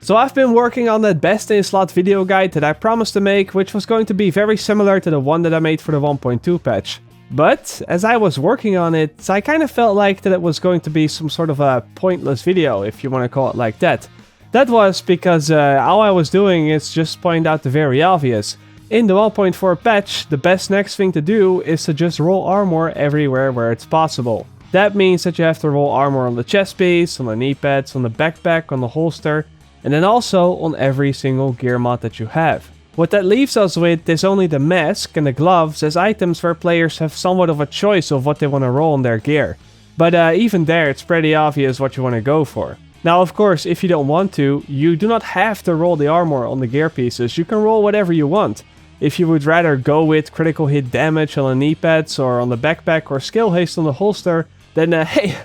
So I've been working on that best in slot video guide that I promised to make, which was going to be very similar to the one that I made for the 1.2 patch. But as I was working on it, I kind of felt like that it was going to be some sort of a pointless video, if you want to call it like that. That was because all I was doing is just point out the very obvious. In the 1.4 patch, the best next thing to do is to just roll armor everywhere where it's possible. That means that you have to roll armor on the chest piece, on the knee pads, on the backpack, on the holster, and then also on every single gear mod that you have. What that leaves us with is only the mask and the gloves as items where players have somewhat of a choice of what they want to roll on their gear. But even there, it's pretty obvious what you want to go for. Now, of course, if you don't want to, you do not have to roll the armor on the gear pieces. You can roll whatever you want. If you would rather go with critical hit damage on the knee pads or on the backpack or skill haste on the holster, then hey,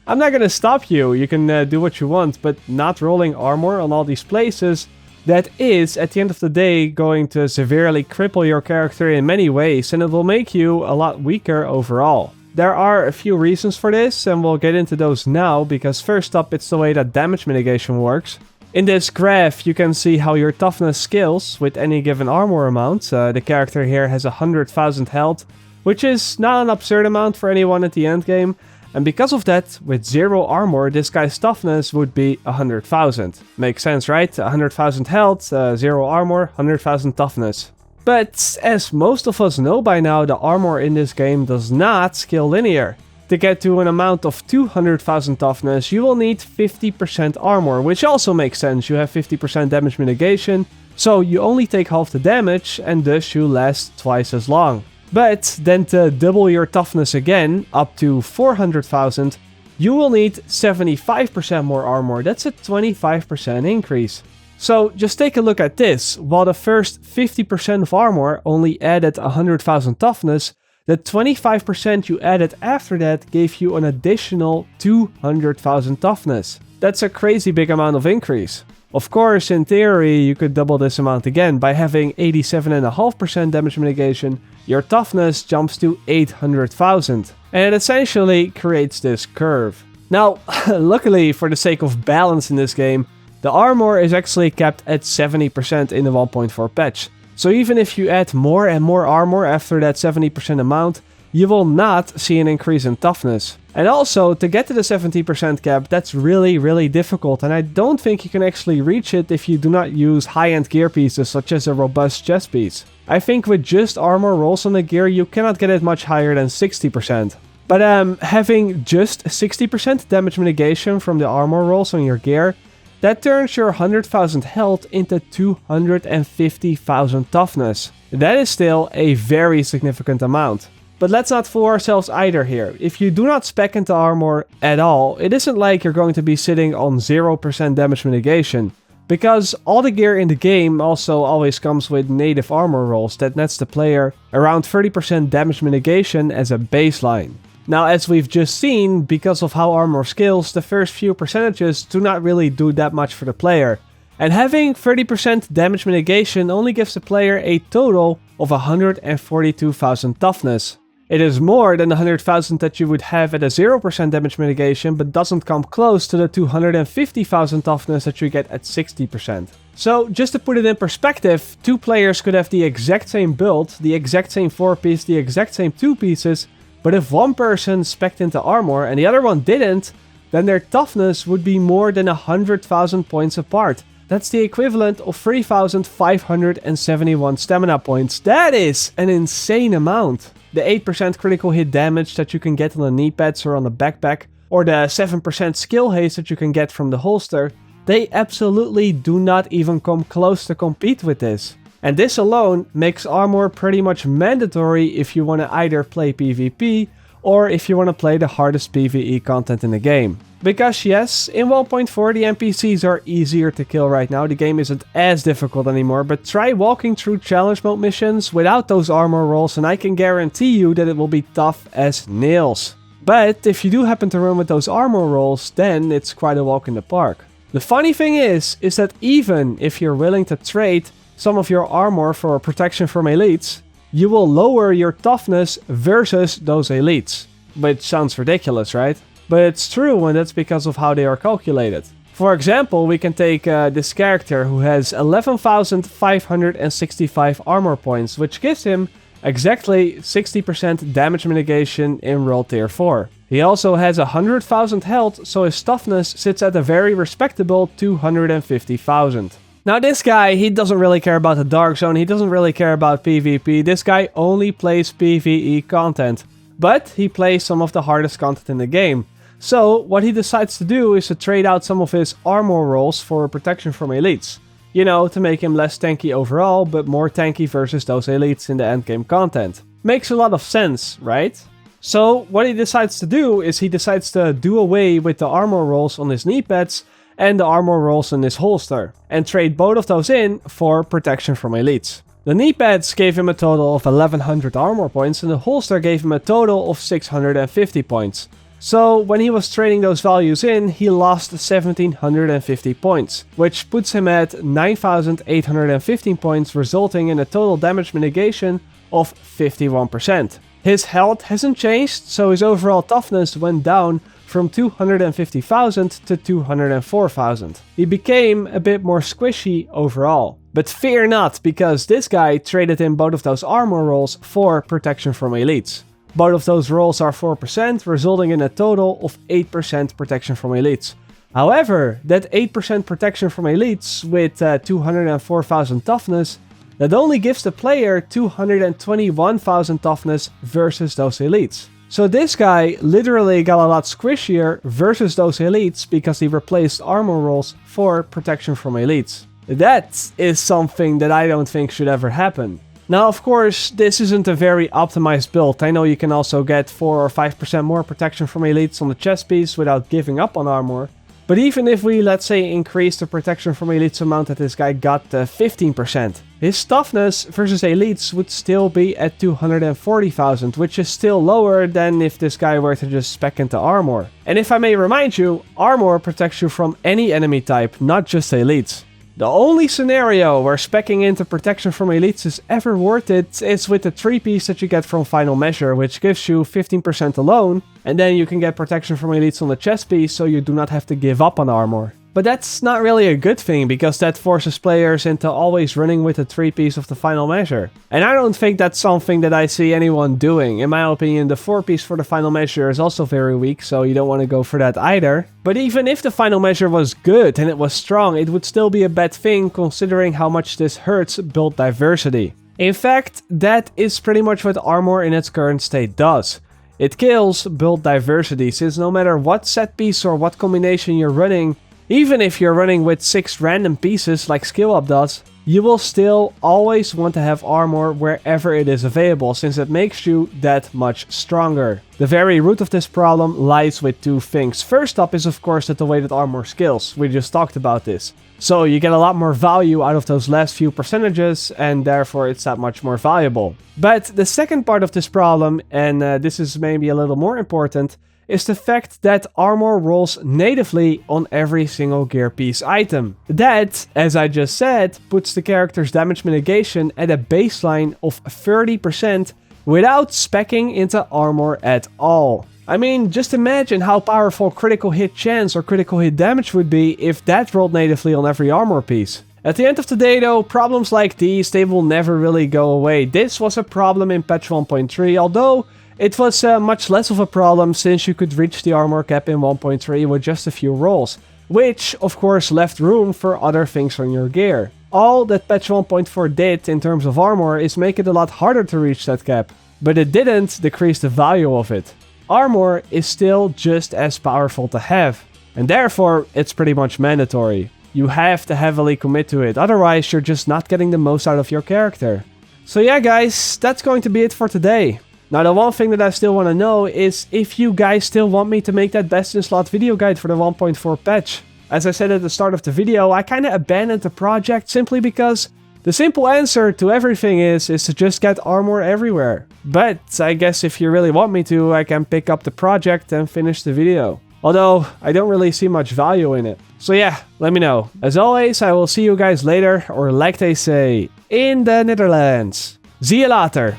I'm not gonna stop you. You can do what you want, but not rolling armor on all these places, that is, at the end of the day, going to severely cripple your character in many ways, and it will make you a lot weaker overall. There are a few reasons for this, and we'll get into those now, because first up, it's the way that damage mitigation works. In this graph, you can see how your toughness scales with any given armor amount. The character here has 100,000 health, which is not an absurd amount for anyone at the endgame. And because of that, with 0 armor, this guy's toughness would be 100,000. Makes sense, right? 100,000 health, 0 armor, 100,000 toughness. But as most of us know by now, the armor in this game does not scale linear. To get to an amount of 200,000 toughness, you will need 50% armor, which also makes sense. You have 50% damage mitigation, so you only take half the damage, and thus you last twice as long. But then to double your toughness again, up to 400,000, you will need 75% more armor. That's a 25% increase. So just take a look at this. While the first 50% of armor only added 100,000 toughness, the 25% you added after that gave you an additional 200,000 toughness. That's a crazy big amount of increase. Of course, in theory, you could double this amount again. By having 87.5% damage mitigation, your toughness jumps to 800,000. And it essentially creates this curve. Now, luckily, for the sake of balance in this game, the armor is actually kept at 70% in the 1.4 patch. So even if you add more and more armor after that 70% amount, you will not see an increase in toughness. And also, to get to the 70% cap, that's really difficult, and I don't think you can actually reach it if you do not use high-end gear pieces such as a robust chest piece. I think with just armor rolls on the gear, you cannot get it much higher than 60%. But having just 60% damage mitigation from the armor rolls on your gear, that turns your 100,000 health into 250,000 toughness. That is still a very significant amount. But let's not fool ourselves either here. If you do not spec into armor at all, it isn't like you're going to be sitting on 0% damage mitigation. Because all the gear in the game also always comes with native armor rolls that nets the player around 30% damage mitigation as a baseline. Now, as we've just seen, because of how armor scales, the first few percentages do not really do that much for the player. And having 30% damage mitigation only gives the player a total of 142,000 toughness. It is more than the 100,000 that you would have at a 0% damage mitigation, but doesn't come close to the 250,000 toughness that you get at 60%. So, just to put it in perspective, 2 players could have the exact same build, the exact same 4-piece, the exact same 2 pieces, but if one person spec'd into armor and the other one didn't, then their toughness would be more than 100,000 points apart. That's the equivalent of 3,571 stamina points. That is an insane amount. The 8% critical hit damage that you can get on the knee pads or on the backpack, or the 7% skill haste that you can get from the holster, they absolutely do not even come close to compete with this. And this alone makes armor pretty much mandatory if you want to either play PvP or if you want to play the hardest PvE content in the game. Because yes, in 1.4 the NPCs are easier to kill right now, the game isn't as difficult anymore, but try walking through challenge mode missions without those armor rolls and I can guarantee you that it will be tough as nails. But if you do happen to run with those armor rolls, then it's quite a walk in the park. The funny thing is that even if you're willing to trade some of your armor for protection from elites, you will lower your toughness versus those elites. Which sounds ridiculous, right? But it's true, and that's because of how they are calculated. For example, we can take this character who has 11,565 armor points, which gives him exactly 60% damage mitigation in World Tier 4. He also has 100,000 health, so his toughness sits at a very respectable 250,000. Now this guy, he doesn't really care about the Dark Zone, he doesn't really care about PvP, this guy only plays PvE content. But he plays some of the hardest content in the game. So what he decides to do is to trade out some of his armor rolls for protection from elites. You know, to make him less tanky overall, but more tanky versus those elites in the endgame content. Makes a lot of sense, right? So what he decides to do is he decides to do away with the armor rolls on his knee pads and the armor rolls in his holster, and trade both of those in for protection from elites. The knee pads gave him a total of 1100 armor points and the holster gave him a total of 650 points. So when he was trading those values in, he lost 1750 points, which puts him at 9815 points, resulting in a total damage mitigation of 51%. His health hasn't changed, so his overall toughness went down from 250,000 to 204,000. He became a bit more squishy overall. But fear not, because this guy traded in both of those armor rolls for protection from elites. Both of those rolls are 4%, resulting in a total of 8% protection from elites. However, that 8% protection from elites with 204,000 toughness, that only gives the player 221,000 toughness versus those elites. So this guy literally got a lot squishier versus those elites because he replaced armor rolls for protection from elites. That is something that I don't think should ever happen. Now, of course, this isn't a very optimized build. I know you can also get 4 or 5% more protection from elites on the chest piece without giving up on armor. But even if we, let's say, increase the protection from elites amount that this guy got to 15%, his toughness versus elites would still be at 240,000, which is still lower than if this guy were to just spec into armor. And if I may remind you, armor protects you from any enemy type, not just elites. The only scenario where speccing into protection from elites is ever worth it is with the 3-piece that you get from Final Measure, which gives you 15% alone, and then you can get protection from elites on the chest piece so you do not have to give up on armor. But that's not really a good thing, because that forces players into always running with the 3-piece of the Final Measure. And I don't think that's something that I see anyone doing. In my opinion, the 4-piece for the Final Measure is also very weak, so you don't want to go for that either. But even if the Final Measure was good and it was strong, it would still be a bad thing considering how much this hurts build diversity. In fact, that is pretty much what armor in its current state does. It kills build diversity, since no matter what set piece or what combination you're running, even if you're running with 6 random pieces like Skill Up does, you will still always want to have armor wherever it is available, since it makes you that much stronger. The very root of this problem lies with 2 things. First up is of course that the way that armor scales. We just talked about this. So you get a lot more value out of those last few percentages, and therefore it's that much more valuable. But the second part of this problem, and this is maybe a little more important, is the fact that armor rolls natively on every single gear piece item. That, as I just said, puts the character's damage mitigation at a baseline of 30% without speccing into armor at all. I mean, just imagine how powerful critical hit chance or critical hit damage would be if that rolled natively on every armor piece. At the end of the day though, problems like these, they will never really go away. This was a problem in patch 1.3, although it was much less of a problem since you could reach the armor cap in 1.3 with just a few rolls, which of course left room for other things on your gear. All that patch 1.4 did in terms of armor is make it a lot harder to reach that cap, but it didn't decrease the value of it. Armor is still just as powerful to have, and therefore it's pretty much mandatory. You have to heavily commit to it, otherwise you're just not getting the most out of your character. So yeah guys, that's going to be it for today. Now the one thing that I still want to know is if you guys still want me to make that best in slot video guide for the 1.4 patch. As I said at the start of the video, I kinda abandoned the project simply because the simple answer to everything is to just get armor everywhere. But I guess if you really want me to, I can pick up the project and finish the video. Although, I don't really see much value in it. So yeah, let me know. As always, I will see you guys later, or like they say, in the Netherlands. See you later.